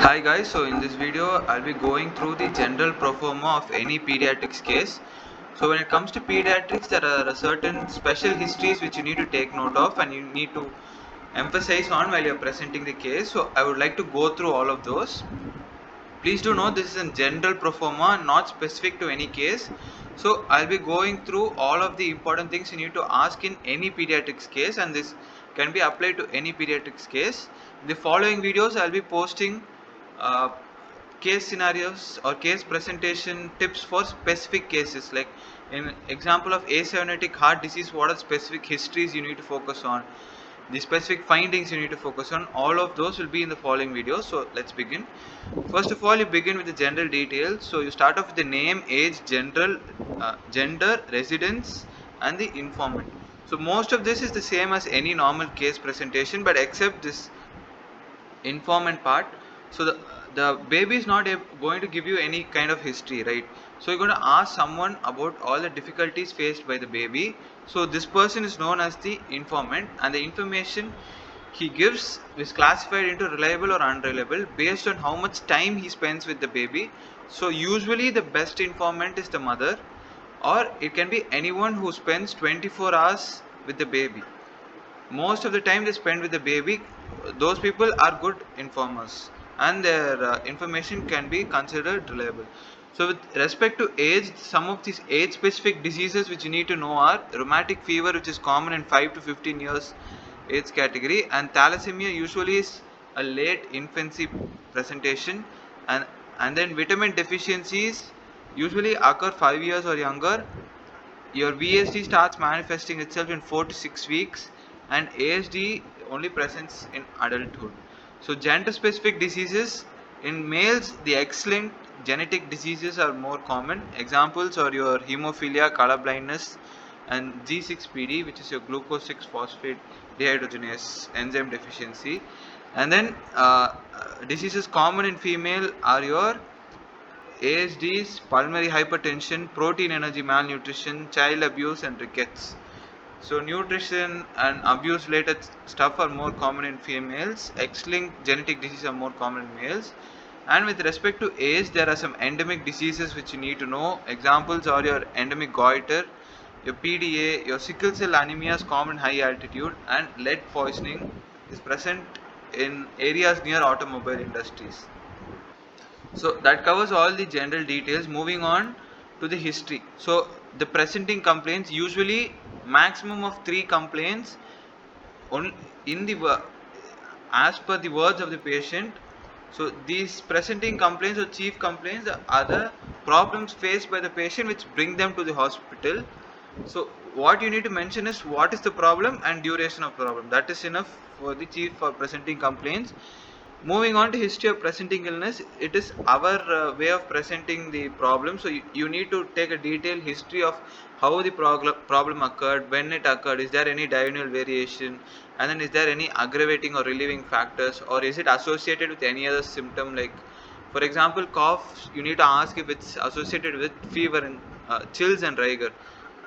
Hi guys, so in this video I'll be going through the general proforma of any pediatrics case. So when it comes to pediatrics, there are certain special histories which you need to take note of and you need to emphasize on while you're presenting the case. So I would like to go through all of those. Please do note this is a general proforma, not specific to any case. So I'll be going through all of the important things you need to ask in any pediatrics case, and this can be applied to any pediatrics case. In the following videos I'll be posting uh, case scenarios or case presentation tips for specific cases, like in example of asymptomatic heart disease, what are specific histories you need to focus on, the specific findings you need to focus on. All of those will be in the following video. So let's begin. First of all, you begin with the general details. So you start off with the name, age, gender, residence, and the informant. So most of this is the same as any normal case presentation, but except this informant part. So the baby is not going to give you any kind of history, right? So you're going to ask someone about all the difficulties faced by the baby. So this person is known as the informant, and the information he gives is classified into reliable or unreliable based on how much time he spends with the baby. So usually the best informant is the mother, or it can be anyone who spends 24 hours with the baby. Most of the time they spend with the baby, those people are good informers, and their information can be considered reliable. So with respect to age, some of these age specific diseases which you need to know are rheumatic fever, which is common in 5 to 15 years age category, and thalassemia usually is a late infancy presentation, and then vitamin deficiencies usually occur 5 years or younger. Your VSD starts manifesting itself in 4 to 6 weeks, and ASD only presents in adulthood. So gender specific diseases, in males the X-linked genetic diseases are more common. Examples are your hemophilia, color blindness, and G6PD, which is your glucose 6 phosphate dehydrogenase enzyme deficiency. And then diseases common in female are your ASDs, pulmonary hypertension, protein energy malnutrition, child abuse, and rickets. So nutrition and abuse related stuff are more common in females. X-linked genetic diseases are more common in males. And with respect to age, there are some endemic diseases which you need to know. Examples are your endemic goiter, your PDA, your sickle cell anemia is common high altitude, and lead poisoning is present in areas near automobile industries. So that covers all the general details. Moving on to the history. So the presenting complaints, usually maximum of 3 complaints on in the as per the words of the patient. So these presenting complaints or chief complaints are the problems faced by the patient which bring them to the hospital. So what you need to mention is what is the problem and duration of problem. That is enough for the chief for presenting complaints. Moving on to history of presenting illness, it is our way of presenting the problem. So you need to take a detailed history of how the problem occurred, when it occurred, is there any diurnal variation, and then is there any aggravating or relieving factors, or is it associated with any other symptom, like for example cough, you need to ask if it's associated with fever and chills and rigor.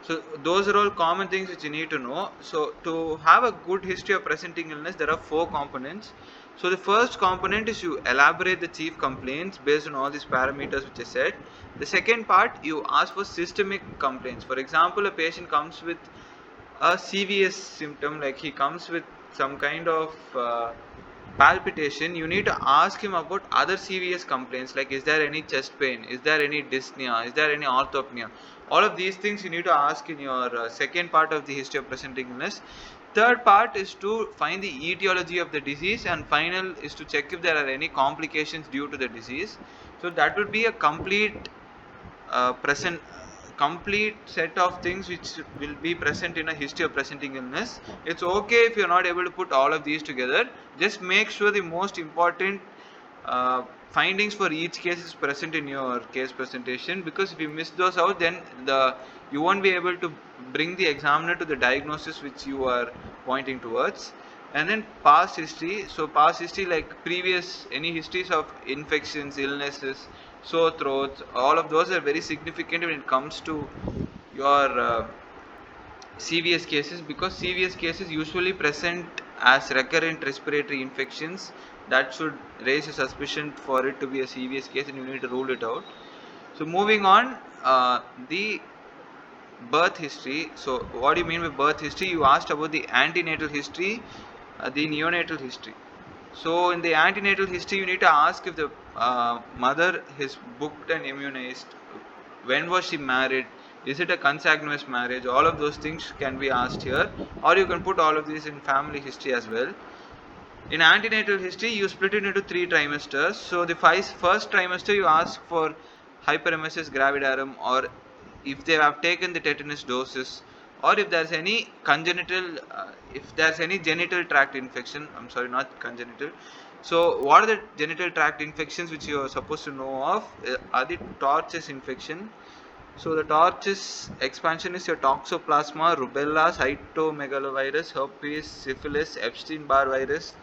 So those are all common things which you need to know. So to have a good history of presenting illness, there are 4 components. So the first component is you elaborate the chief complaints based on all these parameters which I said. The second part, you ask for systemic complaints. For example, a patient comes with a CVS symptom, like he comes with some kind of palpitation. You need to ask him about other CVS complaints, like is there any chest pain, is there any dyspnea, is there any orthopnea. All of these things you need to ask in your second part of the history of presenting illness. Third part is to find the etiology of the disease, and final is to check if there are any complications due to the disease. So that would be a complete set of things which will be present in a history of presenting illness. It's okay if you're not able to put all of these together. Just make sure the most important findings for each case is present in your case presentation, because if you miss those out, then you won't be able to bring the examiner to the diagnosis which you are pointing towards. And then past history. So past history, like previous any histories of infections, illnesses, sore throats, all of those are very significant when it comes to your CVS cases, because CVS cases usually present as recurrent respiratory infections that should raise a suspicion for it to be a serious case, and you need to rule it out. So moving on, the birth history. So what do you mean by birth history? You asked about the antenatal history, the neonatal history. So in the antenatal history, you need to ask if the mother is booked and immunized. When was she married? Is it a consanguineous marriage? All of those things can be asked here, or you can put all of these in family history as well. In antenatal history, you split it into 3 trimesters. So the first trimester, you ask for hyperemesis gravidarum, or if they have taken the tetanus doses, or if there's any congenital, if there's any genital tract infection. I'm sorry, not congenital. So what are the genital tract infections which you are supposed to know of? Are the torches infection. So the torches expansion is your toxoplasma, rubella, cytomegalovirus, herpes, syphilis, Epstein-Barr virus,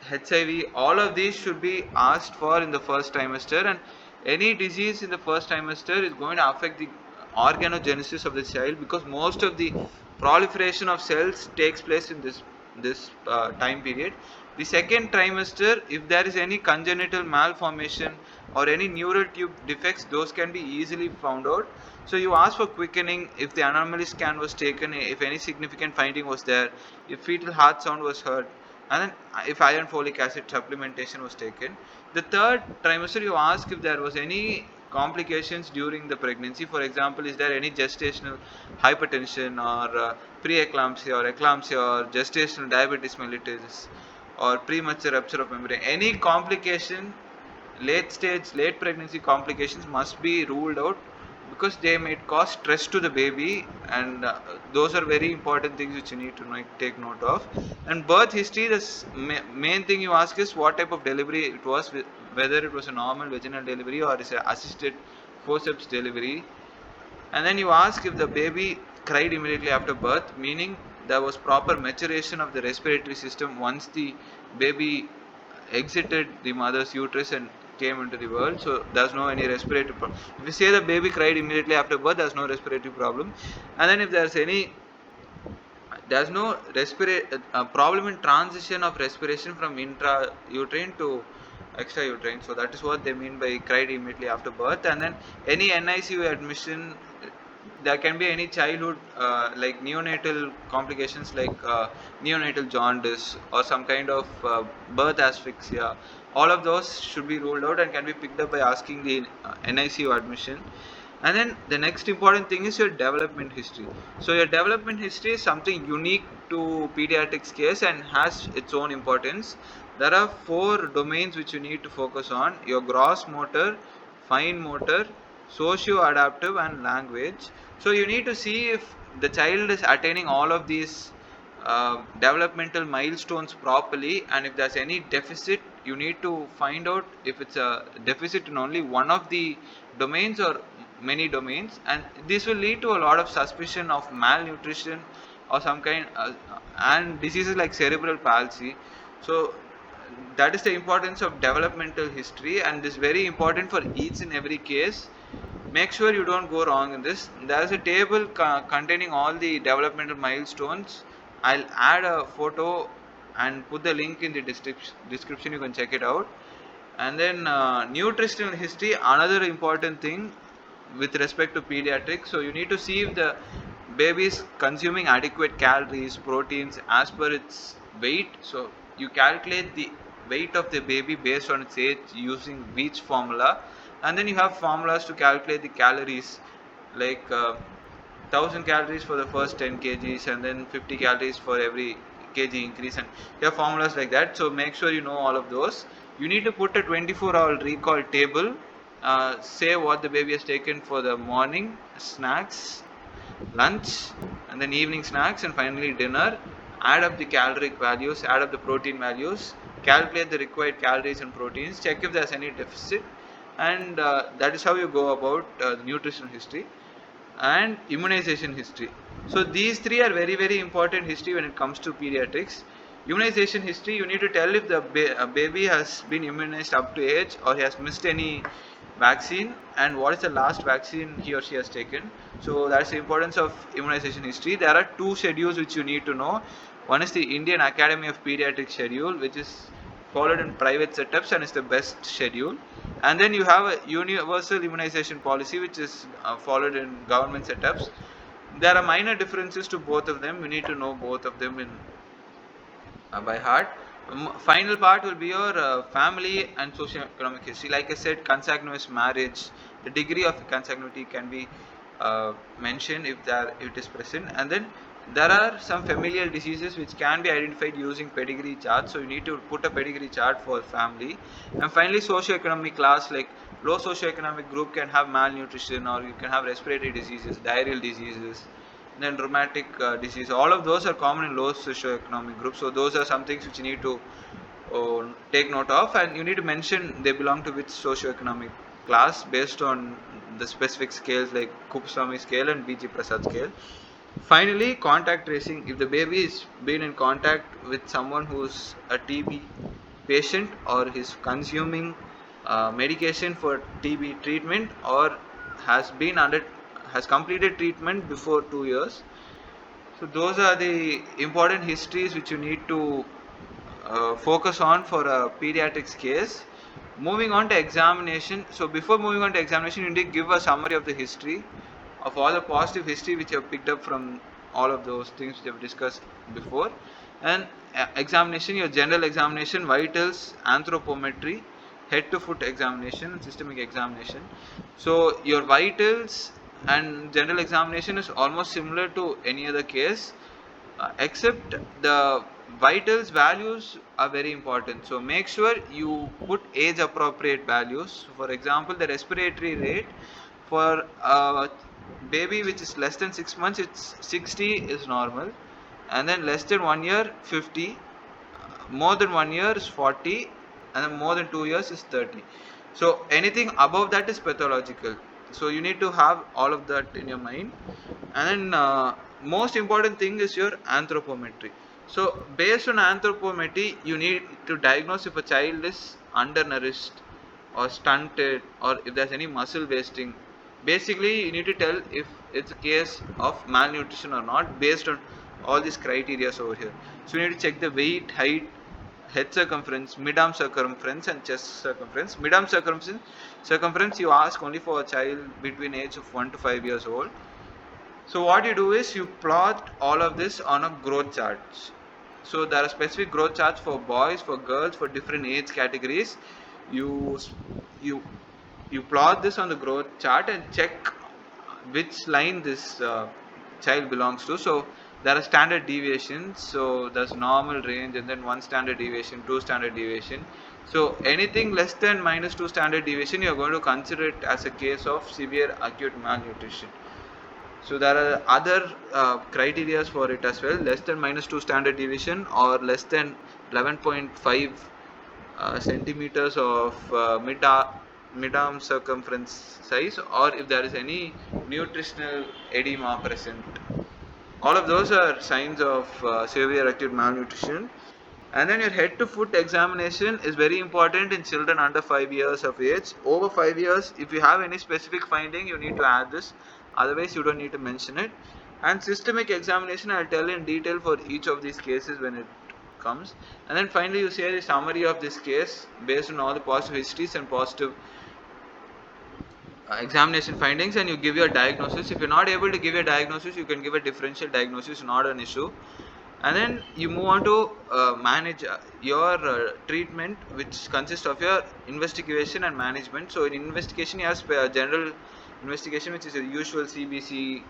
HIV. All of these should be asked for in the first trimester, and any disease in the first trimester is going to affect the organogenesis of the child, because most of the proliferation of cells takes place in this time period. The second trimester, if there is any congenital malformation or any neural tube defects, those can be easily found out. So you ask for quickening if the anomaly scan was taken, if any significant finding was there, if fetal heart sound was heard, and then if iron folic acid supplementation was taken. The third trimester, you ask if there was any complications during the pregnancy. For example, is there any gestational hypertension, or preeclampsia or eclampsia, or gestational diabetes mellitus, or premature rupture of membrane? Any complication, late pregnancy complications must be ruled out, because they may cause stress to the baby, and those are very important things which you need to take note of. And birth history, the main thing you ask is what type of delivery it was, whether it was a normal vaginal delivery or is an assisted forceps delivery. And then you ask if the baby cried immediately after birth, meaning there was proper maturation of the respiratory system once the baby exited the mother's uterus and came into the world. So there's no any respiratory problem. If you say the baby cried immediately after birth, there's no respiratory problem. And then if there's no problem in transition of respiration from intrauterine to extrauterine. So that is what they mean by cried immediately after birth. And then any NICU admission, there can be any childhood like neonatal complications, like neonatal jaundice or some kind of birth asphyxia. All of those should be ruled out and can be picked up by asking the NICU admission. And then the next important thing is your development history. So your development history is something unique to pediatrics case and has its own importance. There are 4 domains which you need to focus on: your gross motor, fine motor, socio-adaptive, and language. So you need to see if the child is attaining all of these developmental milestones properly, and if there's any deficit, you need to find out if it's a deficit in only one of the domains or many domains, and this will lead to a lot of suspicion of malnutrition or some kind and diseases like cerebral palsy. So that is the importance of developmental history, and this is very important for each and every case. Make sure you don't go wrong in this. There is a table containing all the developmental milestones. I'll add a photo and put the link in the description. You can check it out. And then nutritional history, another important thing with respect to pediatrics. So you need to see if the baby is consuming adequate calories, proteins as per its weight. So you calculate the weight of the baby based on its age using Veach formula, and then you have formulas to calculate the calories, like 1000 calories for the first 10 kgs and then 50 calories for every kg increase, and you have formulas like that. So make sure you know all of those. You need to put a 24-hour recall table, say what the baby has taken for the morning snacks, lunch, and then evening snacks, and finally dinner. Add up the caloric values, add up the protein values, calculate the required calories and proteins, check if there's any deficit, and that is how you go about the nutritional history and immunization history. So these 3 are very important history when it comes to pediatrics. Immunization history, you need to tell if the baby has been immunized up to age or he has missed any vaccine, and what is the last vaccine he or she has taken. So that's the importance of immunization history. There are 2 schedules which you need to know. One is the Indian Academy of Pediatrics schedule, which is followed in private setups and is the best schedule. And then you have a universal immunization policy which is followed in government setups. There are minor differences to both of them. You need to know both of them in by heart. Final part will be your family and socio-economic history. Like I said, consanguineous marriage, the degree of consanguinity can be mentioned if it is present, and then there are some familial diseases which can be identified using pedigree charts. So you need to put a pedigree chart for family. And finally, socio-economic class, like low socio-economic group can have malnutrition, or you can have respiratory diseases, diarrheal diseases, then rheumatic disease. All of those are common in low socioeconomic groups. So those are some things which you need to take note of, and you need to mention they belong to which socioeconomic class based on the specific scales like Kupswami scale and BG Prasad scale. Finally, contact tracing. If the baby is been in contact with someone who's a TB patient or is consuming medication for TB treatment, or has completed treatment before 2 years. So those are the important histories which you need to focus on for a pediatrics case. Moving on to examination. So before moving on to examination, you need to give a summary of the history, of all the positive history which you have picked up from all of those things which you have discussed before. And examination, your general examination, vitals, anthropometry, head to foot examination, and systemic examination. So your vitals and general examination is almost similar to any other case, except the vitals values are very important. So make sure you put age appropriate values. For example, the respiratory rate for a baby which is less than 6 months, it's 60 is normal, and then less than 1 year 50, more than 1 year is 40, and then more than 2 years is 30. So anything above that is pathological. So you need to have all of that in your mind. And then most important thing is your anthropometry. So based on anthropometry, you need to diagnose if a child is undernourished or stunted, or if there's any muscle wasting. Basically, you need to tell if it's a case of malnutrition or not based on all these criteria over here. So you need to check the weight, height, head circumference, mid-arm circumference, and chest circumference. Mid-arm circumference you ask only for a child between age of 1 to 5 years old. So what you do is you plot all of this on a growth chart. So there are specific growth charts for boys, for girls, for different age categories. You plot this on the growth chart and check which line this child belongs to. So there are standard deviations. So there's normal range, and then 1 standard deviation, 2 standard deviation. So anything less than -2 standard deviation, you are going to consider it as a case of severe acute malnutrition. So there are other criteria for it as well, less than -2 standard deviation, or less than 11.5 centimeters of mid-arm circumference size, or if there is any nutritional edema present. All of those are signs of severe acute malnutrition. And then your head to foot examination is very important in children under 5 years of age. Over 5 years, if you have any specific finding, you need to add this. Otherwise, you don't need to mention it. And systemic examination, I'll tell in detail for each of these cases when it comes. And then finally, you share a summary of this case based on all the positive histories and positive examination findings, and you give your diagnosis. If you're not able to give your diagnosis, you can give a differential diagnosis, not an issue. And then you move on to manage your treatment, which consists of your investigation and management. So in investigation, you have general investigation, which is your usual CBC,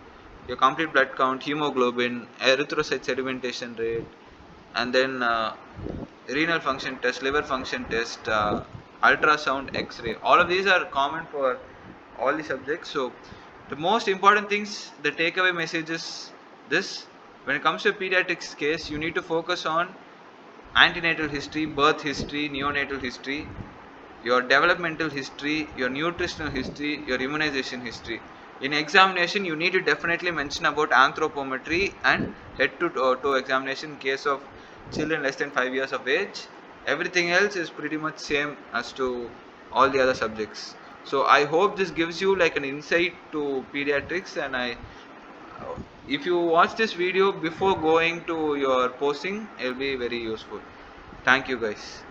your complete blood count, hemoglobin, erythrocyte sedimentation rate, and then renal function test, liver function test, ultrasound, X-ray. All of these are common for all the subjects. So the most important things, the takeaway message is this: when it comes to a pediatrics case, you need to focus on antenatal history, birth history, neonatal history, your developmental history, your nutritional history, your immunization history. In examination, you need to definitely mention about anthropometry and head to toe examination in case of children less than 5 years of age. Everything else is pretty much same as to all the other subjects. So I hope this gives you like an insight to pediatrics, and if you watch this video before going to your posting, it will be very useful. Thank you guys.